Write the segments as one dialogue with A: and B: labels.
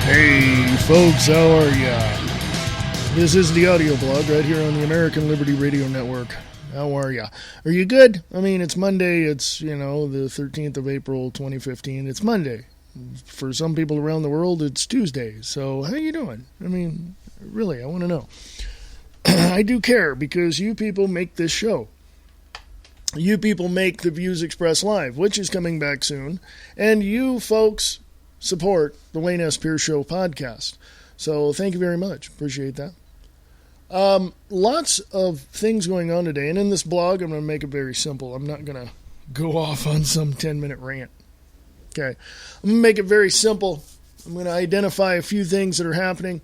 A: Hey folks, how are ya? This is the audio blog right here on the American Liberty Radio Network. How are ya? Are you good? I mean, it's Monday. It's, the 13th of April, 2015. It's Monday. For some people around the world, it's Tuesday. So how you doing? I mean, really, I want to know. I do care because you people make this show. You people make the Views Express Live, which is coming back soon. And you folks support the Wayne S. Pierce Show podcast. So thank you very much. Appreciate that. Lots of things going on today. And in this blog, I'm going to make it very simple. I'm not going to go off on some 10-minute rant. Okay. I'm going to make it very simple. I'm going to identify a few things that are happening,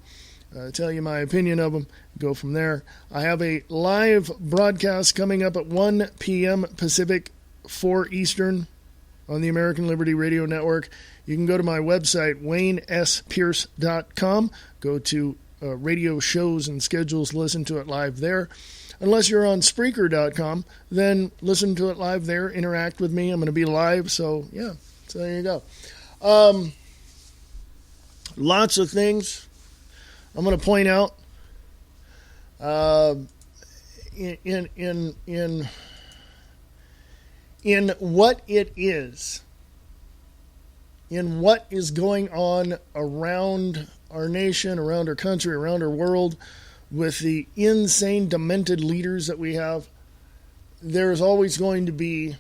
A: tell you my opinion of them, go from there. I have a live broadcast coming up at 1 p.m. Pacific, 4 Eastern on the American Liberty Radio Network. You can go to my website, waynespearce.com. Go to radio shows and schedules, listen to it live there. Unless you're on Spreaker.com, then listen to it live there, interact with me. I'm going to be live, so yeah, so there you go. Lots of things I'm going to point out in what it is, in what is going on around our nation, around our country, around our world, with the insane, demented leaders that we have. There's always going to be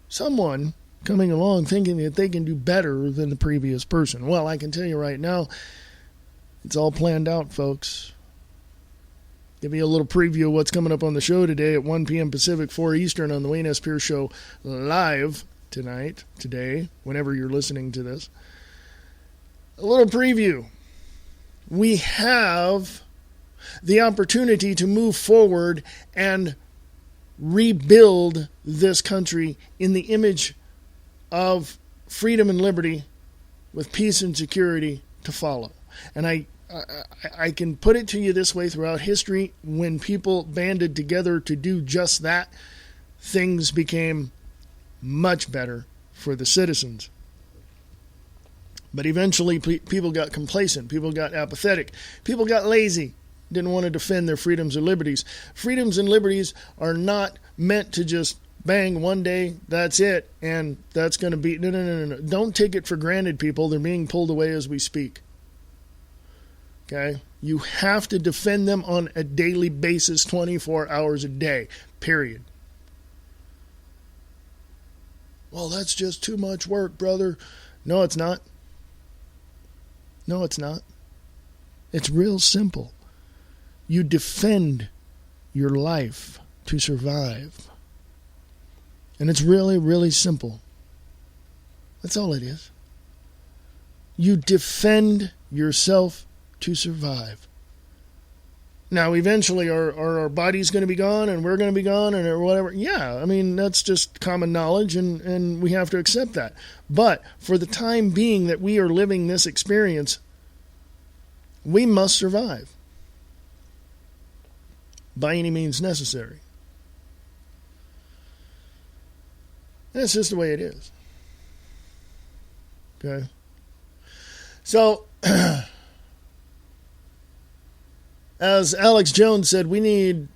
A: someone coming along thinking that they can do better than the previous person. Well, I can tell you right now, it's all planned out, folks. Give me a little preview of what's coming up on the show today at 1 p.m. Pacific, 4 Eastern on the Wayne S. Pierce Show live today, whenever you're listening to this. A little preview. We have the opportunity to move forward and rebuild this country in the image of freedom and liberty with peace and security to follow. And I can put it to you this way: throughout history, when people banded together to do just that, things became much better for the citizens. But eventually people got complacent, people got apathetic, people got lazy, didn't want to defend their freedoms or liberties. Freedoms and liberties are not meant to just bang one day, that's it, and that's going to be... No. Don't take it for granted, people. They're being pulled away as we speak. Okay? You have to defend them on a daily basis, 24 hours a day, period. Well, that's just too much work, brother. No, it's not. No, it's not. It's real simple. You defend your life to survive. And it's really, really simple. That's all it is. You defend yourself to survive. Now, eventually, are our bodies going to be gone and we're going to be gone and or whatever? Yeah, I mean, that's just common knowledge and we have to accept that. But for the time being that we are living this experience, we must survive by any means necessary. That's just the way it is. Okay? So... as Alex Jones said, we need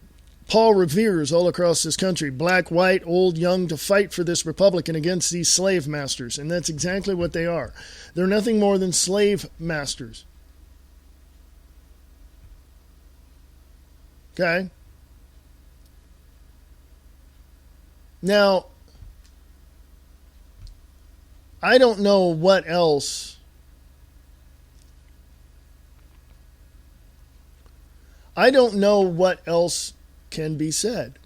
A: Paul Reveres all across this country, black, white, old, young, to fight for this republic and against these slave masters. And that's exactly what they are. They're nothing more than slave masters. Okay? Now, I don't know what else... I don't know what else can be said.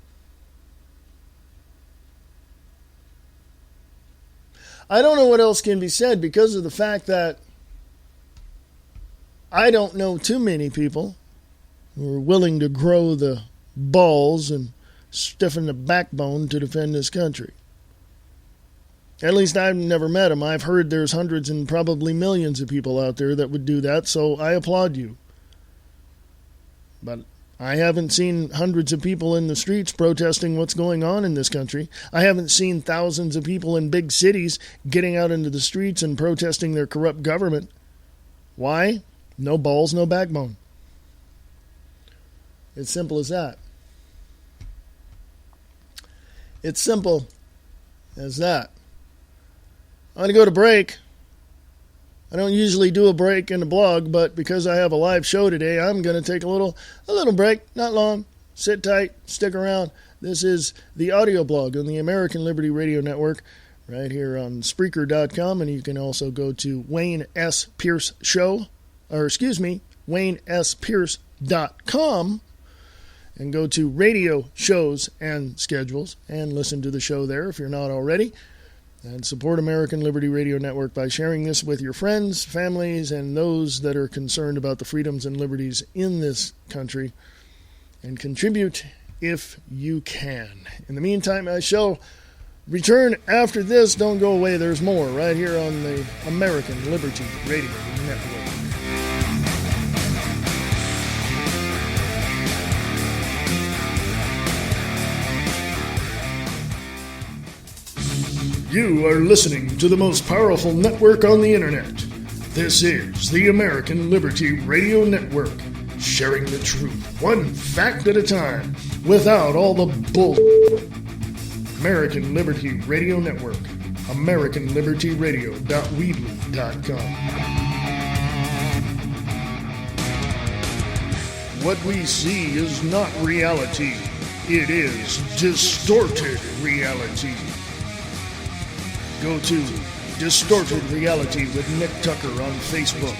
A: I don't know what else can be said because of the fact that I don't know too many people who are willing to grow the balls and stiffen the backbone to defend this country. At least I've never met them. I've heard there's hundreds and probably millions of people out there that would do that, so I applaud you. But I haven't seen hundreds of people in the streets protesting what's going on in this country. I haven't seen thousands of people in big cities getting out into the streets and protesting their corrupt government. Why? No balls, no backbone. It's simple as that. It's simple as that. I'm going to go to break. I don't usually do a break in the blog, but because I have a live show today, I'm going to take a little break, not long. Sit tight, stick around. This is the audio blog on the American Liberty Radio Network, right here on Spreaker.com, and you can also go to Wayne S. Pierce Show, WayneSPierce.com, and go to radio shows and schedules and listen to the show there if you're not already. And support American Liberty Radio Network by sharing this with your friends, families, and those that are concerned about the freedoms and liberties in this country. And contribute if you can. In the meantime, I shall return after this. Don't go away. There's more right here on the American Liberty Radio Network. You are listening to the most powerful network on the internet. This is the American Liberty Radio Network, sharing the truth, one fact at a time, without all the bull. American Liberty Radio Network, AmericanLibertyRadio.weebly.com. What we see is not reality. It is distorted reality. Go to Distorted Reality with Nick Tucker on Facebook.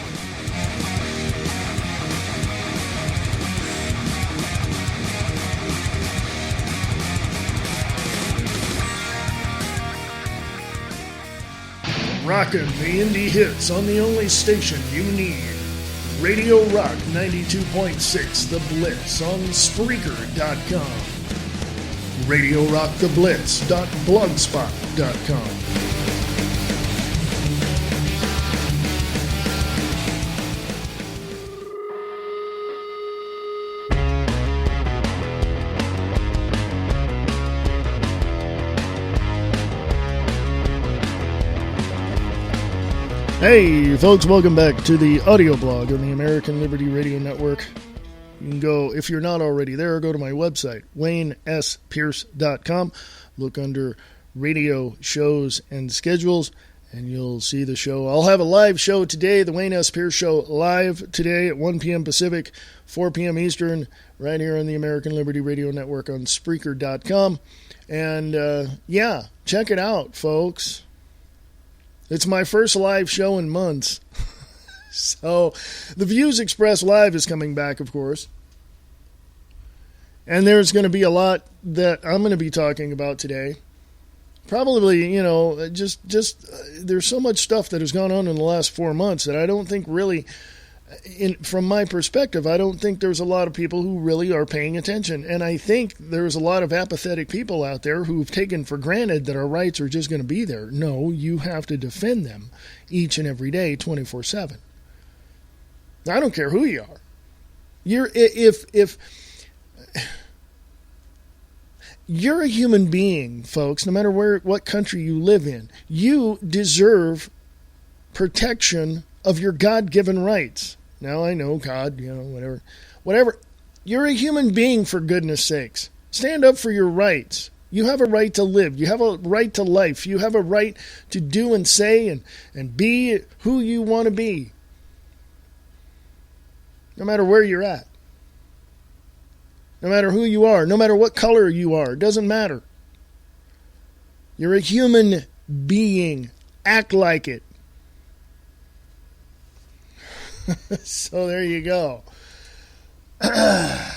A: Rockin' the indie hits on the only station you need. Radio Rock 92.6 The Blitz on Spreaker.com. RadioRockTheBlitz.blogspot.com. Hey, folks, welcome back to the audio blog on the American Liberty Radio Network. You can go, if you're not already there, go to my website, WayneSPierce.com. Look under radio shows and schedules, and you'll see the show. I'll have a live show today, the Wayne S. Pierce Show, live today at 1 p.m. Pacific, 4 p.m. Eastern, right here on the American Liberty Radio Network on Spreaker.com. And, check it out, folks. It's my first live show in months. So, the Views Express Live is coming back, of course. And there's going to be a lot that I'm going to be talking about today. Probably, there's so much stuff that has gone on in the last 4 months that I don't think really, from my perspective, I don't think there's a lot of people who really are paying attention. And I think there's a lot of apathetic people out there who've taken for granted that our rights are just going to be there. No, you have to defend them each and every day, 24/7. I don't care who you are. If you're a human being, folks, no matter what country you live in, you deserve protection of your God-given rights. Now, I know God, whatever. You're a human being, for goodness sakes. Stand up for your rights. You have a right to live. You have a right to life. You have a right to do and say and be who you want to be. No matter where you're at. No matter who you are. No matter what color you are. It doesn't matter. You're a human being. Act like it. So there you go. I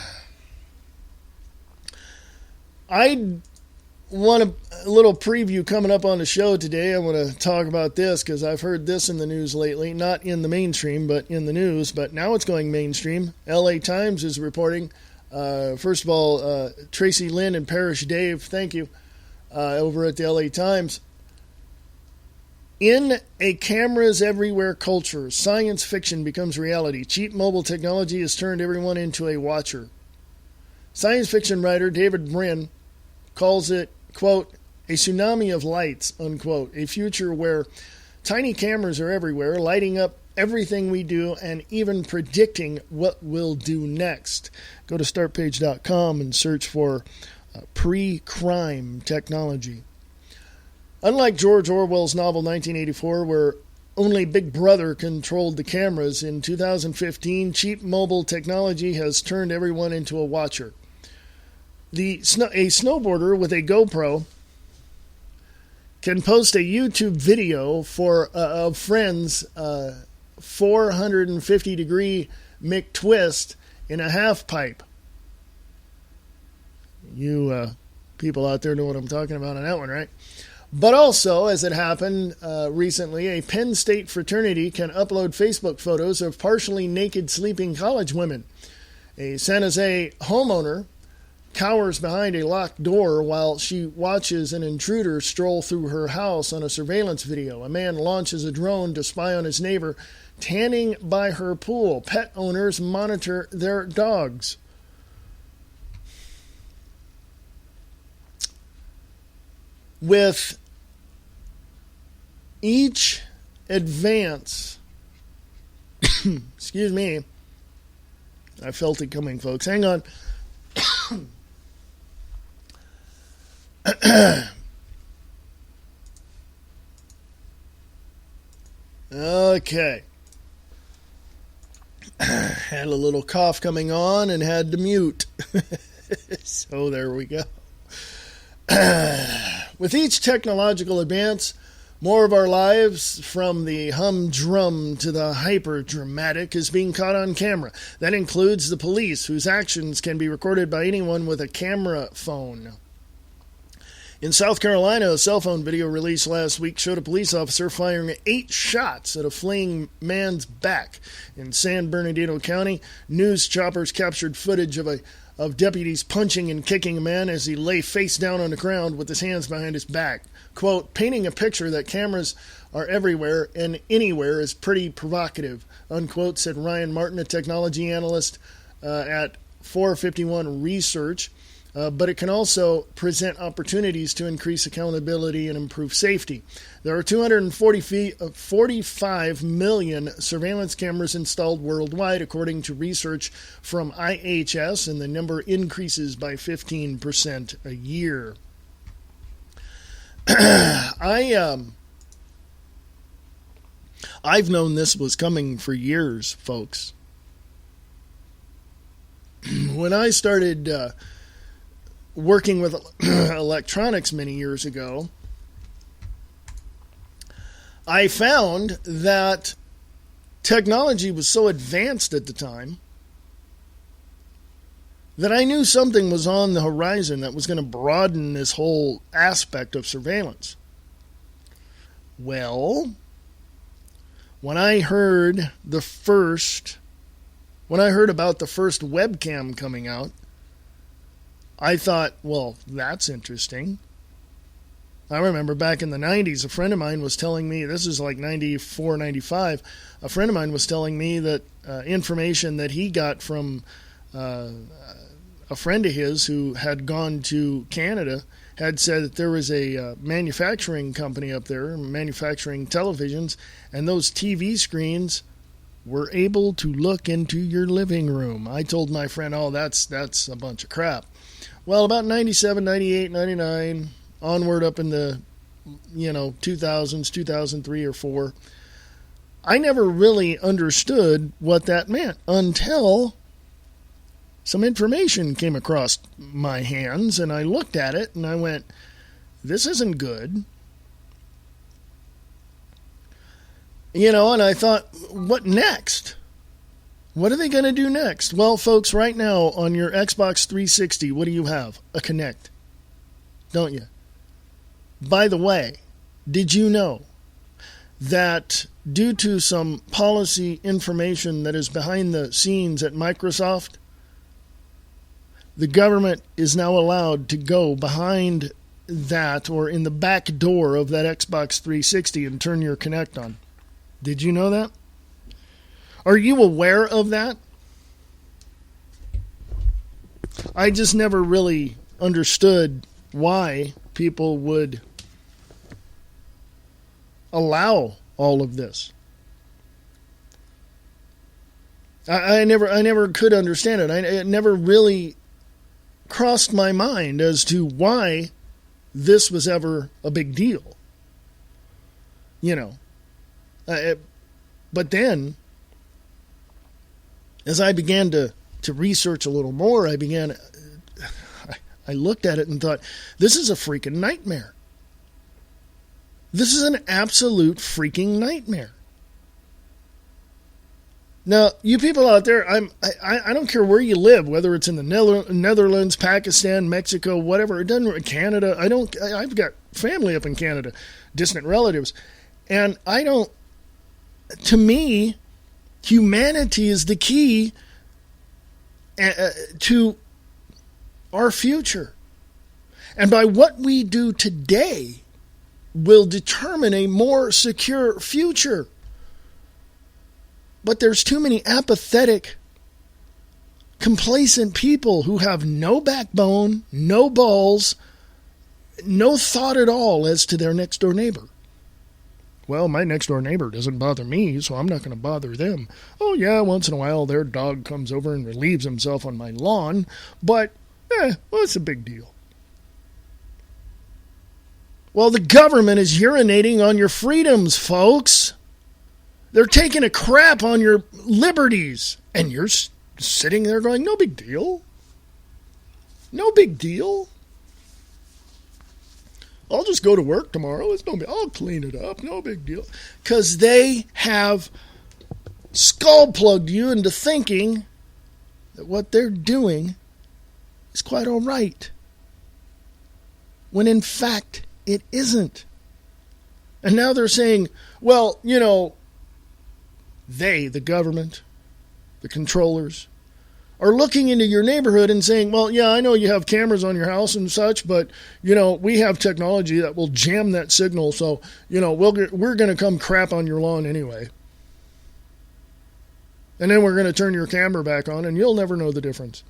A: want a little preview coming up on the show today. I want to talk about this because I've heard this in the news lately. Not in the mainstream, but in the news. But now it's going mainstream. LA Times is reporting. First of all, Tracy Lynn and Parrish Dave, thank you, over at the LA Times. In a cameras everywhere culture, science fiction becomes reality. Cheap mobile technology has turned everyone into a watcher. Science fiction writer David Brin calls it, quote, a tsunami of lights, unquote, a future where tiny cameras are everywhere, lighting up everything we do and even predicting what we'll do next. Go to startpage.com and search for pre-crime technology. Unlike George Orwell's novel 1984, where only Big Brother controlled the cameras, in 2015, cheap mobile technology has turned everyone into a watcher. A snowboarder with a GoPro can post a YouTube video of friends' 450-degree McTwist in a half pipe. You people out there know what I'm talking about on that one, right? But also, as it happened recently, a Penn State fraternity can upload Facebook photos of partially naked sleeping college women. A San Jose homeowner cowers behind a locked door while she watches an intruder stroll through her house on a surveillance video. A man launches a drone to spy on his neighbor tanning by her pool. Pet owners monitor their dogs. With each advance, excuse me, I felt it coming, folks. Hang on. Okay. Had a little cough coming on and had to mute. So there we go. With each technological advance, more of our lives, from the humdrum to the hyper-dramatic, is being caught on camera. That includes the police, whose actions can be recorded by anyone with a camera phone. In South Carolina, a cell phone video released last week showed a police officer firing 8 shots at a fleeing man's back. In San Bernardino County, news choppers captured footage of deputies punching and kicking a man as he lay face down on the ground with his hands behind his back. Quote, painting a picture that cameras are everywhere and anywhere is pretty provocative, unquote, said Ryan Martin, a technology analyst at 451 Research. But it can also present opportunities to increase accountability and improve safety. There are 245 million surveillance cameras installed worldwide, according to research from IHS, and the number increases by 15% a year. I've known this was coming for years, folks. When I started working with electronics many years ago, I found that technology was so advanced at the time that I knew something was on the horizon that was going to broaden this whole aspect of surveillance. Well, when I heard about the first webcam coming out, I thought, well, that's interesting. I remember back in the 90s, a friend of mine was telling me, this is like 94, 95, a friend of mine was telling me that information that he got from a friend of his who had gone to Canada had said that there was a manufacturing company up there, manufacturing televisions, and those TV screens were able to look into your living room. I told my friend, oh, that's a bunch of crap. Well, about 97, 98, 99, onward up in the, 2000s, 2003 or 4, I never really understood what that meant until some information came across my hands, and I looked at it, and I went, this isn't good. And I thought, what next? What are they going to do next? Well, folks, right now on your Xbox 360, what do you have? A Kinect, don't you? By the way, did you know that due to some policy information that is behind the scenes at Microsoft, the government is now allowed to go behind that or in the back door of that Xbox 360 and turn your Kinect on? Did you know that? Are you aware of that? I just never really understood why people would allow all of this. I never could understand it. It never really crossed my mind as to why this was ever a big deal. But then, as I began to research a little more, I looked at it and thought, this is a freaking nightmare. This is an absolute freaking nightmare. Now, you people out there, I don't care where you live, whether it's in the Netherlands, Pakistan, Mexico, whatever, it doesn't, Canada. I've got family up in Canada, distant relatives, and to me, humanity is the key to our future. And by what we do today will determine a more secure future. But there's too many apathetic, complacent people who have no backbone, no balls, no thought at all as to their next door neighbor. Well, my next door neighbor doesn't bother me, so I'm not going to bother them. Oh yeah, once in a while their dog comes over and relieves himself on my lawn, but what's the big deal? Well, the government is urinating on your freedoms, folks. They're taking a crap on your liberties. And you're sitting there going, no big deal. No big deal. I'll just go to work tomorrow. I'll clean it up. No big deal. Because they have skull-plugged you into thinking that what they're doing is quite all right. When in fact, it isn't. And now they're saying, well, they, the government, the controllers, are looking into your neighborhood and saying, well, yeah, I know you have cameras on your house and such, but, we have technology that will jam that signal, so, we're going to come crap on your lawn anyway. And then we're going to turn your camera back on, and you'll never know the difference.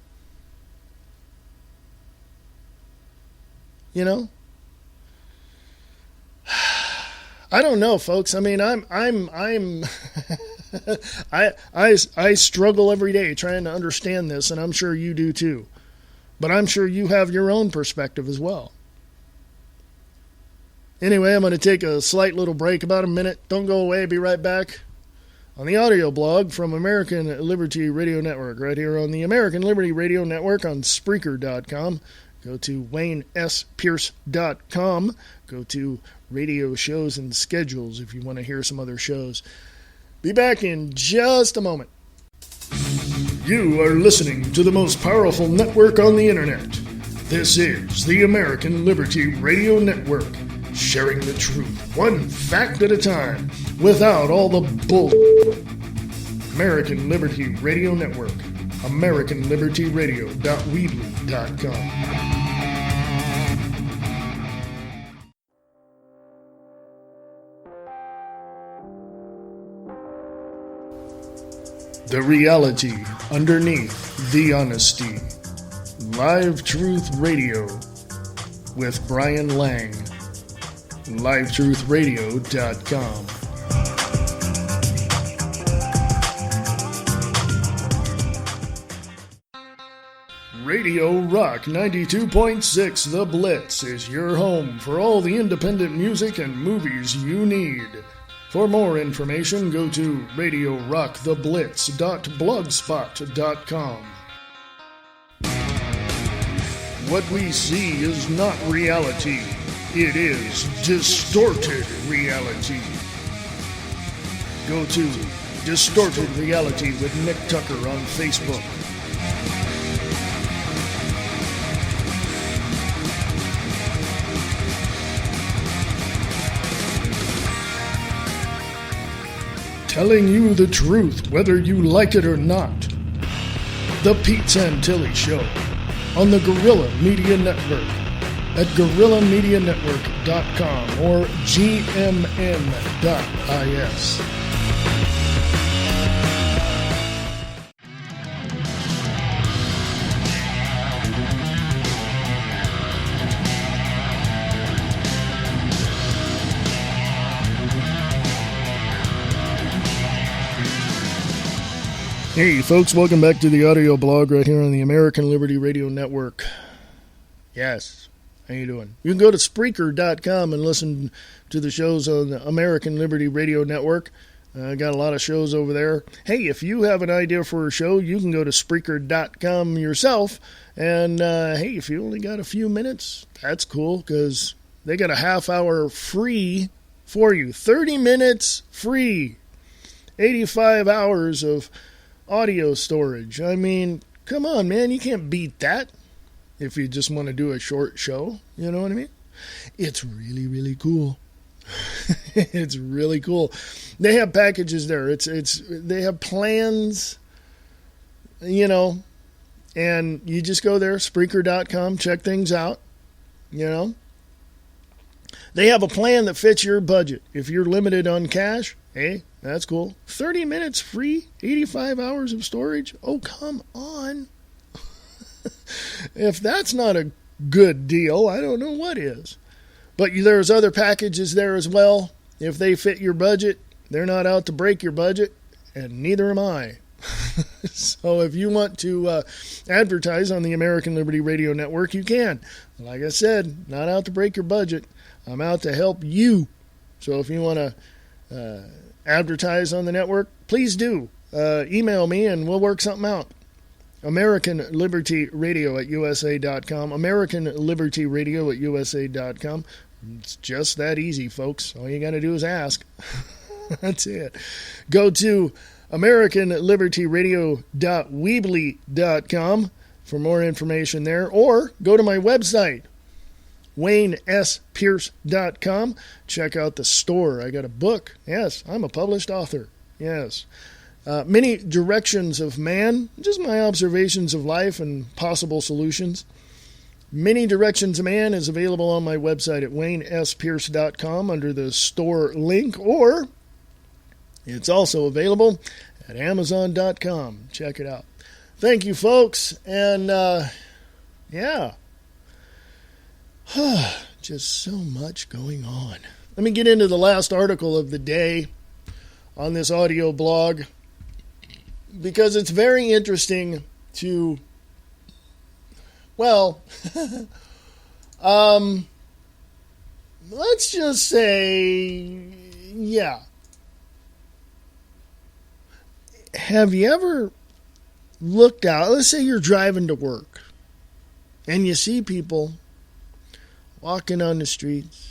A: I don't know, folks. I mean, I struggle every day trying to understand this, and I'm sure you do too. But I'm sure you have your own perspective as well. Anyway, I'm going to take a slight little break, about a minute. Don't go away. Be right back on the audio blog from American Liberty Radio Network, right here on the American Liberty Radio Network on Spreaker.com. Go to WayneSPierce.com. Go to radio shows and schedules if you want to hear some other shows. Be back in just a moment. You are listening to the most powerful network on the internet. This is the American Liberty Radio Network, sharing the truth, one fact at a time, without all the bull. American Liberty Radio Network, AmericanLibertyRadio.weebly.com. The reality underneath the honesty. Live Truth Radio with Brian Lang. LiveTruthRadio.com. Radio Rock 92.6 The Blitz is your home for all the independent music and movies you need. For more information, go to radiorocktheblitz.blogspot.com. What we see is not reality. It is distorted reality. Go to Distorted Reality with Nick Tucker on Facebook. Telling you the truth, whether you like it or not. The Pete Santilli Show on the Guerrilla Media Network at GuerrillaMediaNetwork.com or GMN.is. Hey folks, welcome back to the audio blog right here on the American Liberty Radio Network. Yes, how you doing? You can go to Spreaker.com and listen to the shows on the American Liberty Radio Network. Got a lot of shows over there. Hey, if you have an idea for a show, you can go to Spreaker.com yourself. And hey, if you only got a few minutes, that's cool because they got a half hour free for you. 30 minutes free. 85 hours of audio storage. I mean, come on, man. You can't beat that if you just want to do a short show. You know what I mean? It's really, really cool. It's really cool. They have packages there. They have plans, you know, and you just go there, Spreaker.com, check things out, you know. They have a plan that fits your budget. If you're limited on cash, hey, that's cool. 30 minutes free, 85 hours of storage. Oh, come on. If that's not a good deal, I don't know what is. But there's other packages there as well. If they fit your budget, they're not out to break your budget, and neither am I. So if you want to advertise on the American Liberty Radio Network, you can. Like I said, not out to break your budget. I'm out to help you. So if you want to advertise on the network, please do. Email me and we'll work something out. AmericanLibertyRadio@USA.com. AmericanLibertyRadio@USA.com. It's just that easy, folks. All you got to do is ask. That's it. Go to AmericanLibertyRadio.weebly.com for more information there, or go to my website, WayneSPierce.com. Check out the store. I got a book. Yes, I'm a published author. Yes. Many Directions of Man, just my observations of life and possible solutions. Many Directions of Man is available on my website at WayneSPierce.com under the store link, or it's also available at Amazon.com. Check it out. Thank you, folks. And, yeah. Just so much going on. Let me get into the last article of the day on this audio blog, because it's very interesting to, well, let's just say, yeah. Have you ever looked out? Let's say you're driving to work and you see people walking on the streets,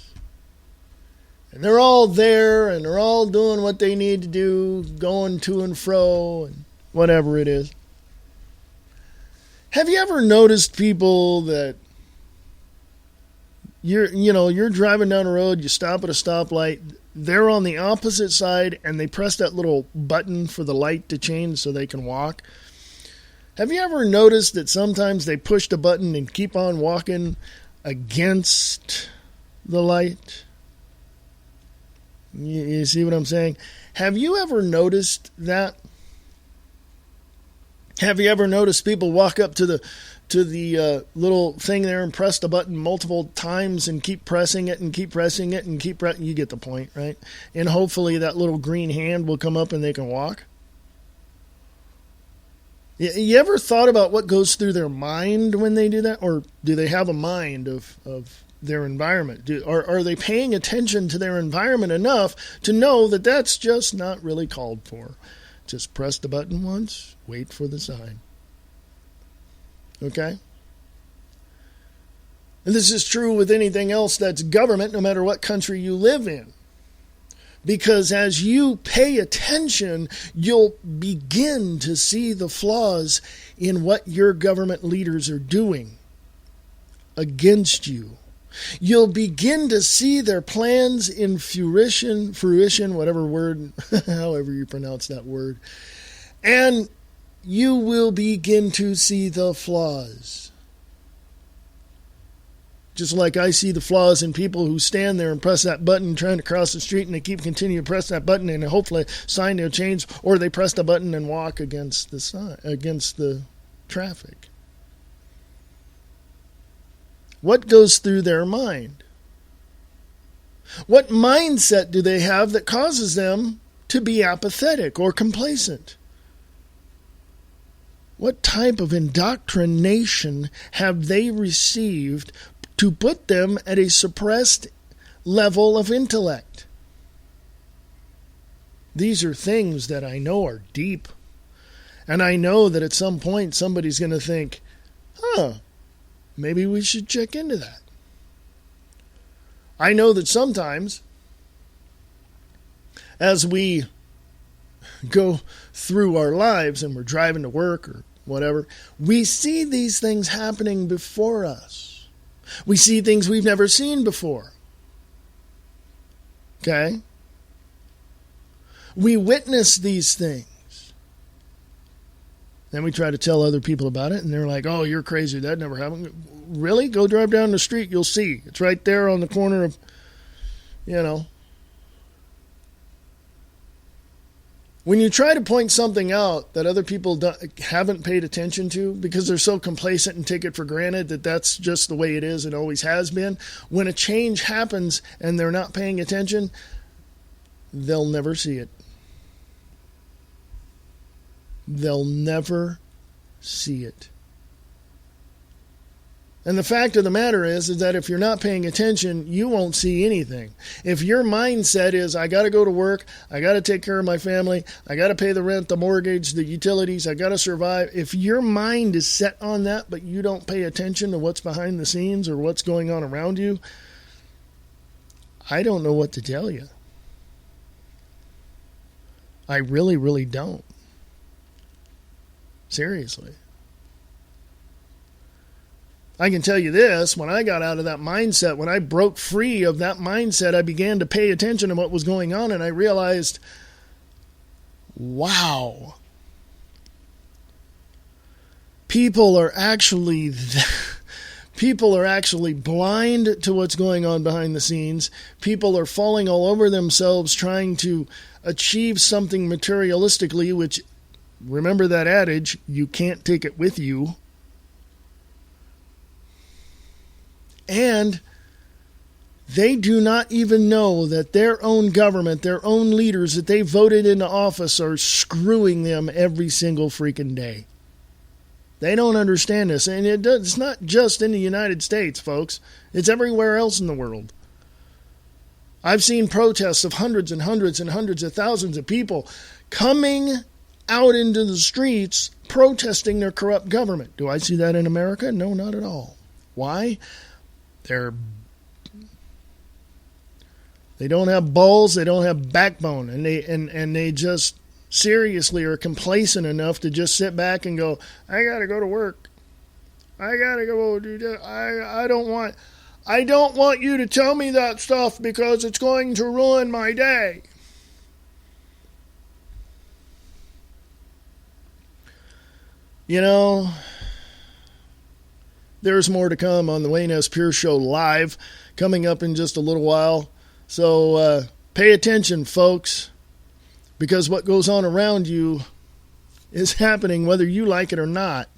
A: and they're all there and they're all doing what they need to do, going to and fro and whatever it is. Have you ever noticed people that you're driving down the road, you stop at a stoplight, they're on the opposite side and they press that little button for the light to change so they can walk? Have you ever noticed that sometimes they push the button and keep on walking against the light? You see what I'm saying? Have you ever noticed that? Have you ever noticed people walk up to the little thing there and press the button multiple times and keep pressing it and keep pressing it and keep pressing? You get the point, right? And hopefully that little green hand will come up and they can walk. You ever thought about what goes through their mind when they do that? Or do they have a mind of their environment? Are they paying attention to their environment enough to know that that's just not really called for? Just press the button once, wait for the sign. Okay? And this is true with anything else that's government, no matter what country you live in. Because as you pay attention, you'll begin to see the flaws in what your government leaders are doing against you. You'll begin to see their plans in fruition, whatever word, however you pronounce that word. And you will begin to see the flaws. Just like I see the flaws in people who stand there and press that button trying to cross the street, and they keep continuing to press that button and hopefully sign will change, or they press the button and walk against the sign, against the traffic. What goes through their mind? What mindset do they have that causes them to be apathetic or complacent? What type of indoctrination have they received to put them at a suppressed level of intellect? These are things that I know are deep. And I know that at some point somebody's going to think, maybe we should check into that. I know that sometimes as we go through our lives and we're driving to work or whatever, we see these things happening before us. We see things we've never seen before. Okay? We witness these things. Then we try to tell other people about it, and they're like, oh, you're crazy. That never happened. Really? Go drive down the street. You'll see. It's right there on the corner of, When you try to point something out that other people haven't paid attention to because they're so complacent and take it for granted that that's just the way it is and always has been, when a change happens and they're not paying attention, they'll never see it. They'll never see it. And the fact of the matter is that if you're not paying attention, you won't see anything. If your mindset is, I got to go to work, I got to take care of my family, I got to pay the rent, the mortgage, the utilities, I got to survive. If your mind is set on that, but you don't pay attention to what's behind the scenes or what's going on around you, I don't know what to tell you. I really, really don't. Seriously. I can tell you this, when I got out of that mindset, when I broke free of that mindset, I began to pay attention to what was going on, and I realized, wow, people are actually blind to what's going on behind the scenes. People are falling all over themselves trying to achieve something materialistically, which, remember that adage, you can't take it with you. And they do not even know that their own government, their own leaders that they voted into office are screwing them every single freaking day. They don't understand this. And it's not just in the United States, folks. It's everywhere else in the world. I've seen protests of hundreds and hundreds and hundreds of thousands of people coming out into the streets protesting their corrupt government. Do I see that in America? No, not at all. Why? They don't have balls, they don't have backbone, and they just seriously are complacent enough to just sit back and go, I gotta go to work. I gotta go do that. I don't want you to tell me that stuff because it's going to ruin my day. There's more to come on the Wayne S. Pierce Show live, coming up in just a little while. So pay attention, folks, because what goes on around you is happening whether you like it or not.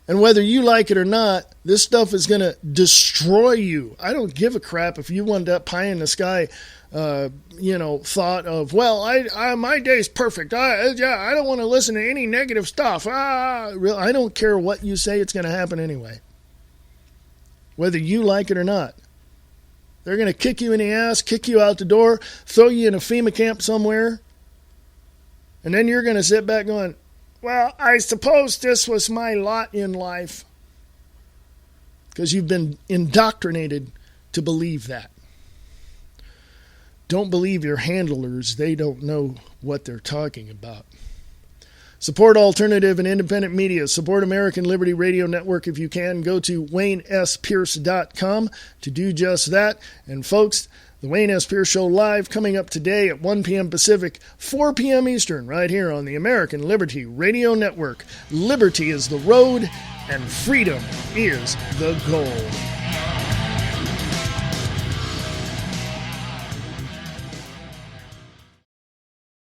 A: And whether you like it or not, this stuff is going to destroy you. I don't give a crap if you want that pie in the sky thought of, well, I my day's perfect. I don't want to listen to any negative stuff. I don't care what you say, it's going to happen anyway. Whether you like it or not. They're going to kick you in the ass, kick you out the door, throw you in a FEMA camp somewhere, and then you're going to sit back going, well, I suppose this was my lot in life. Because you've been indoctrinated to believe that. Don't believe your handlers. They don't know what they're talking about. Support alternative and independent media. Support American Liberty Radio Network if you can. Go to WayneSPierce.com to do just that. And folks, the Wayne S. Pierce Show live coming up today at 1 p.m. Pacific, 4 p.m. Eastern, right here on the American Liberty Radio Network. Liberty is the road and freedom is the goal.